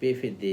PFD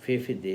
FPD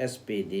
SPD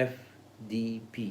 FDP।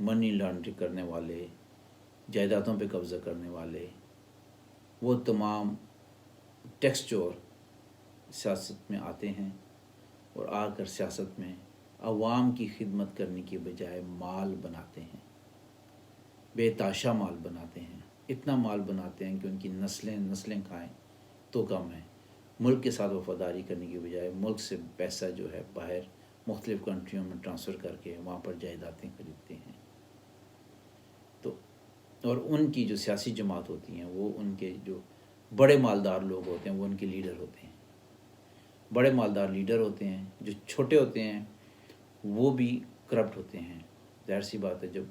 منی laundry کرنے والے، جائیدادوں پہ قبضہ کرنے والے، وہ تمام ٹیکس چور سیاست میں آتے ہیں اور آ کر سیاست میں عوام کی خدمت کرنے کی بجائے مال بناتے ہیں، بے تاشا مال بناتے ہیں، اتنا مال بناتے ہیں کہ ان کی نسلیں کھائیں تو کم ہے۔ ملک کے ساتھ وفاداری کرنے کی بجائے ملک سے پیسہ جو ہے باہر مختلف کنٹریوں میں ٹرانسفر کر کے وہاں پر جائیدادیں خریدتے ہیں۔ تو اور ان کی جو سیاسی جماعت ہوتی ہیں، وہ ان کے جو بڑے مالدار لوگ ہوتے ہیں وہ ان کے لیڈر ہوتے ہیں۔ بڑے مالدار لیڈر ہوتے ہیں، جو چھوٹے ہوتے ہیں وہ بھی کرپٹ ہوتے ہیں۔ ظاہر سی بات ہے، جب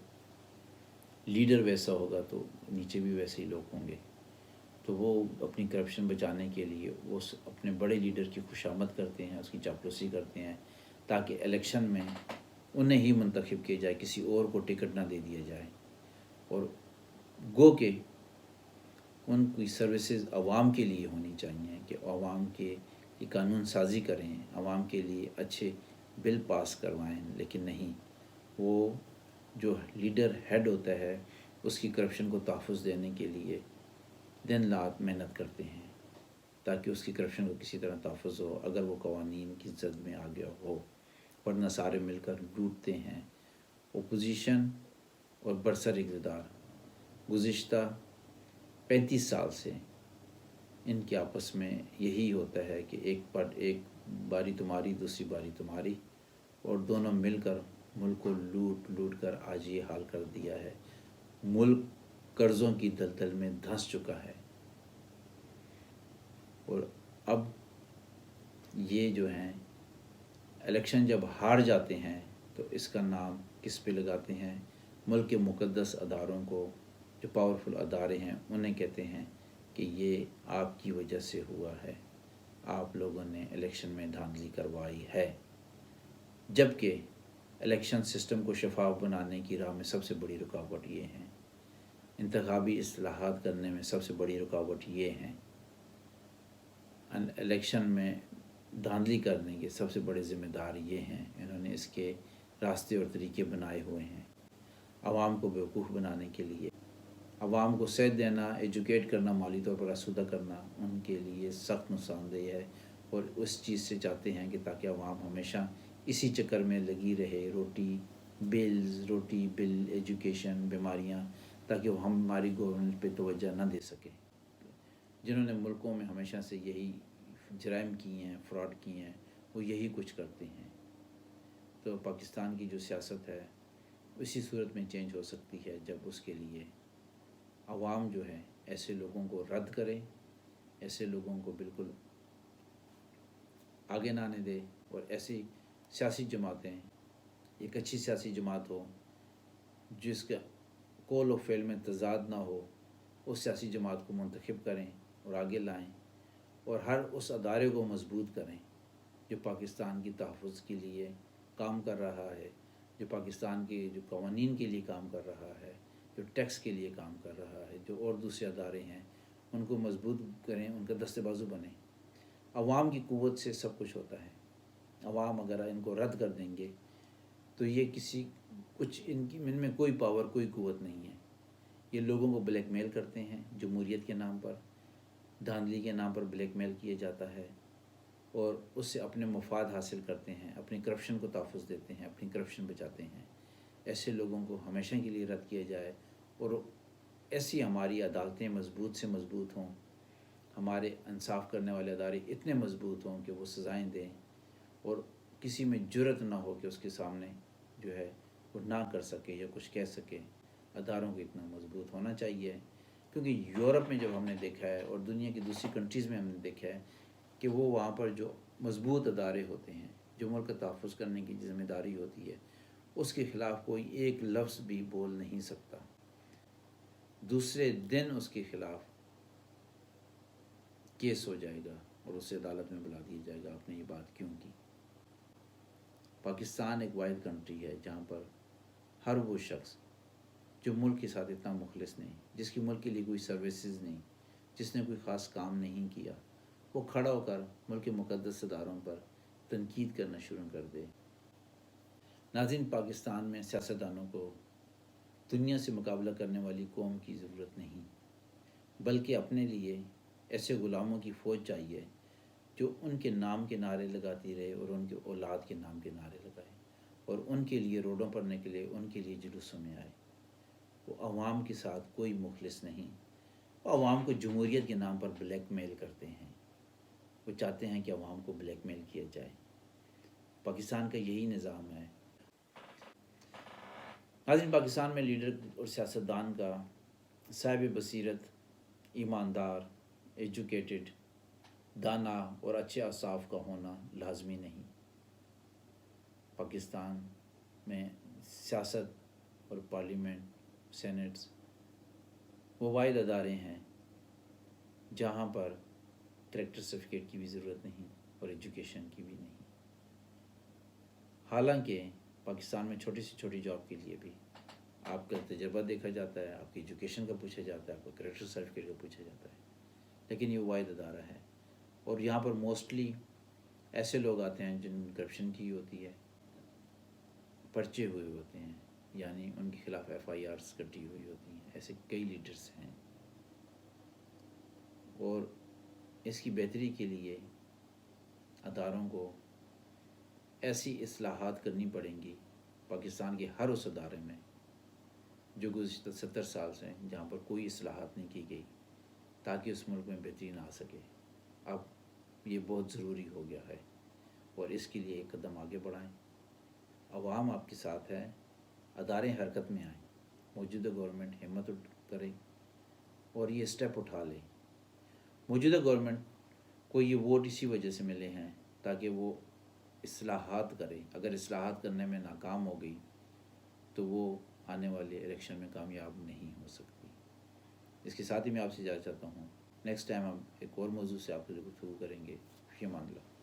لیڈر ویسا ہوگا تو نیچے بھی ویسے ہی لوگ ہوں گے۔ تو وہ اپنی کرپشن بچانے کے لیے وہ اپنے بڑے لیڈر کی خوشامد کرتے ہیں، اس کی چاپلوسی کرتے ہیں، تاکہ الیکشن میں انہیں ہی منتخب کیا جائے، کسی اور کو ٹکٹ نہ دے دیا جائے، اور گو کہ ان کی سروسز عوام کے لیے ہونی چاہیے، کہ عوام کے لیے قانون سازی کریں، عوام کے لیے اچھے بل پاس کروائیں، لیکن نہیں، وہ جو لیڈر ہیڈ ہوتا ہے اس کی کرپشن کو تحفظ دینے کے لیے دن رات محنت کرتے ہیں تاکہ اس کی کرپشن کو کسی طرح تحفظ ہو، اگر وہ قوانین کی زد میں آ گیا ہو، ورنہ سارے مل کر لوٹتے ہیں۔ اپوزیشن اور برسر اقتدار گزشتہ 35 سال سے ان کے آپس میں یہی ہوتا ہے کہ ایک باری تمہاری، دوسری باری تمہاری، اور دونوں مل کر ملک کو لوٹ کر آج یہ حال کر دیا ہے۔ ملک قرضوں کی دلدل میں دھنس چکا ہے، اور اب یہ جو ہیں الیکشن جب ہار جاتے ہیں تو اس کا نام کس پہ لگاتے ہیں؟ ملک کے مقدس اداروں کو، جو پاورفل ادارے ہیں، انہیں کہتے ہیں کہ یہ آپ کی وجہ سے ہوا ہے، آپ لوگوں نے الیکشن میں دھاندلی کروائی ہے۔ جبکہ الیکشن سسٹم کو شفاف بنانے کی راہ میں سب سے بڑی رکاوٹ یہ ہیں، انتخابی اصلاحات کرنے میں سب سے بڑی رکاوٹ یہ ہیں، الیکشن میں دھاندلی کرنے کے سب سے بڑے ذمہ دار یہ ہیں۔ انہوں نے اس کے راستے اور طریقے بنائے ہوئے ہیں، عوام کو بیوقوف بنانے کے لیے۔ عوام کو صحت دینا، ایجوکیٹ کرنا، مالی طور پر آسودہ کرنا ان کے لیے سخت نقصان دہ ہے، اور اس چیز سے چاہتے ہیں کہ تاکہ عوام ہمیشہ اسی چکر میں لگی رہے، روٹی بل، ایجوکیشن، بیماریاں، تاکہ وہ ہماری گورنمنٹ پہ توجہ نہ دے سکے۔ جنہوں نے ملکوں میں ہمیشہ سے یہی جرائم کیے ہیں، فراڈ کیے ہیں، وہ یہی کچھ کرتے ہیں۔ تو پاکستان کی جو سیاست ہے اسی صورت میں چینج ہو سکتی ہے جب اس کے لیے عوام جو ہے ایسے لوگوں کو رد کرے، ایسے لوگوں کو بالکل آگے نہ آنے دے، اور ایسی سیاسی جماعتیں، ایک اچھی سیاسی جماعت ہو جس کا قول و فعل میں تضاد نہ ہو، اس سیاسی جماعت کو منتخب کریں اور آگے لائیں، اور ہر اس ادارے کو مضبوط کریں جو پاکستان کی تحفظ کے لیے کام کر رہا ہے، جو پاکستان کے جو قوانین کے لیے کام کر رہا ہے، جو ٹیکس کے لیے کام کر رہا ہے، جو اور دوسرے ادارے ہیں ان کو مضبوط کریں، ان کا دستے بازو بنیں۔ عوام کی قوت سے سب کچھ ہوتا ہے۔ عوام اگر ان کو رد کر دیں گے تو یہ ان میں کوئی پاور، کوئی قوت نہیں ہے۔ یہ لوگوں کو بلیک میل کرتے ہیں، جمہوریت کے نام پر، دھاندلی کے نام پر بلیک میل کیا جاتا ہے، اور اس سے اپنے مفاد حاصل کرتے ہیں، اپنی کرپشن کو تحفظ دیتے ہیں، اپنی کرپشن بچاتے ہیں۔ ایسے لوگوں کو ہمیشہ کے لیے رد کیا جائے، اور ایسی ہماری عدالتیں مضبوط سے مضبوط ہوں، ہمارے انصاف کرنے والے ادارے اتنے مضبوط ہوں کہ وہ سزائیں دیں، اور کسی میں جرت نہ ہو کہ اس کے سامنے جو ہے وہ نہ کر سکے یا کچھ کہہ سکے۔ اداروں کو اتنا مضبوط ہونا چاہیے، کیونکہ یورپ میں جب ہم نے دیکھا ہے اور دنیا کی دوسری کنٹریز میں ہم نے دیکھا ہے کہ وہ وہاں پر جو مضبوط ادارے ہوتے ہیں، جو ملک کا تحفظ کرنے کی ذمہ داری ہوتی ہے، اس کے خلاف کوئی ایک لفظ بھی بول نہیں سکتا۔ دوسرے دن اس کے خلاف کیس ہو جائے گا اور اسے عدالت میں بلا دیا جائے گا، آپ نے یہ بات کیوں کی۔ پاکستان ایک واحد کنٹری ہے جہاں پر ہر وہ شخص جو ملک کے ساتھ اتنا مخلص نہیں، جس کی ملک کے لیے کوئی سروسز نہیں، جس نے کوئی خاص کام نہیں کیا، وہ کھڑا ہو کر ملک کے مقدس اداروں پر تنقید کرنا شروع کر دے۔ ناظرین، پاکستان میں سیاستدانوں کو دنیا سے مقابلہ کرنے والی قوم کی ضرورت نہیں، بلکہ اپنے لیے ایسے غلاموں کی فوج چاہیے جو ان کے نام کے نعرے لگاتی رہے اور ان کے اولاد کے نام کے نعرے لگائے، اور ان کے لیے روڈوں پر نکلے، ان کے لیے جلوسوں میں آئے۔ وہ عوام کے ساتھ کوئی مخلص نہیں، وہ عوام کو جمہوریت کے نام پر بلیک میل کرتے ہیں، وہ چاہتے ہیں کہ عوام کو بلیک میل کیا جائے۔ پاکستان کا یہی نظام ہے۔ ناظرین، پاکستان میں لیڈر اور سیاستدان کا صاحب بصیرت، ایماندار، ایجوکیٹڈ، دانا اور اچھے اوصاف کا ہونا لازمی نہیں۔ پاکستان میں سیاست اور پارلیمنٹ، سینٹس وہ واحد ادارے ہیں جہاں پر کریکٹر سرٹیفکیٹ کی بھی ضرورت نہیں اور ایجوکیشن کی بھی نہیں۔ حالانکہ پاکستان میں چھوٹی سے چھوٹی جاب کے لیے بھی آپ کا تجربہ دیکھا جاتا ہے، آپ کی ایجوکیشن کا پوچھا جاتا ہے، آپ کا کریکٹر سرٹیفکیٹ کا پوچھا جاتا ہے، لیکن یہ واحد ادارہ ہے، اور یہاں پر موسٹلی ایسے لوگ آتے ہیں جن کرپشن کی ہوتی ہے، پرچے ہوئے ہوتے ہیں، یعنی ان کے خلاف FIRs کٹی ہوئی ہوتی ہیں۔ ایسے کئی لیڈرز ہیں، اور اس کی بہتری کے لیے اداروں کو ایسی اصلاحات کرنی پڑیں گی پاکستان کے ہر اس ادارے میں جو گزشتہ 70 سال سے جہاں پر کوئی اصلاحات نہیں کی گئی، تاکہ اس ملک میں بہتری آ سکے۔ اب یہ بہت ضروری ہو گیا ہے، اور اس کے لیے ایک قدم آگے بڑھائیں۔ عوام آپ کے ساتھ ہے، ادارے حرکت میں آئیں، موجودہ گورنمنٹ ہمت کرے اور یہ اسٹیپ اٹھا لے۔ موجودہ گورنمنٹ کو یہ ووٹ اسی وجہ سے ملے ہیں تاکہ وہ اصلاحات کرے۔ اگر اصلاحات کرنے میں ناکام ہو گئی تو وہ آنے والے الیکشن میں کامیاب نہیں ہو سکتی۔ اس کے ساتھ ہی میں آپ سے اجازت چاہتا ہوں۔ نیکسٹ ٹائم ہم ایک اور موضوع سے آپ سے گفتگو کریں گے۔ فی امان اللہ۔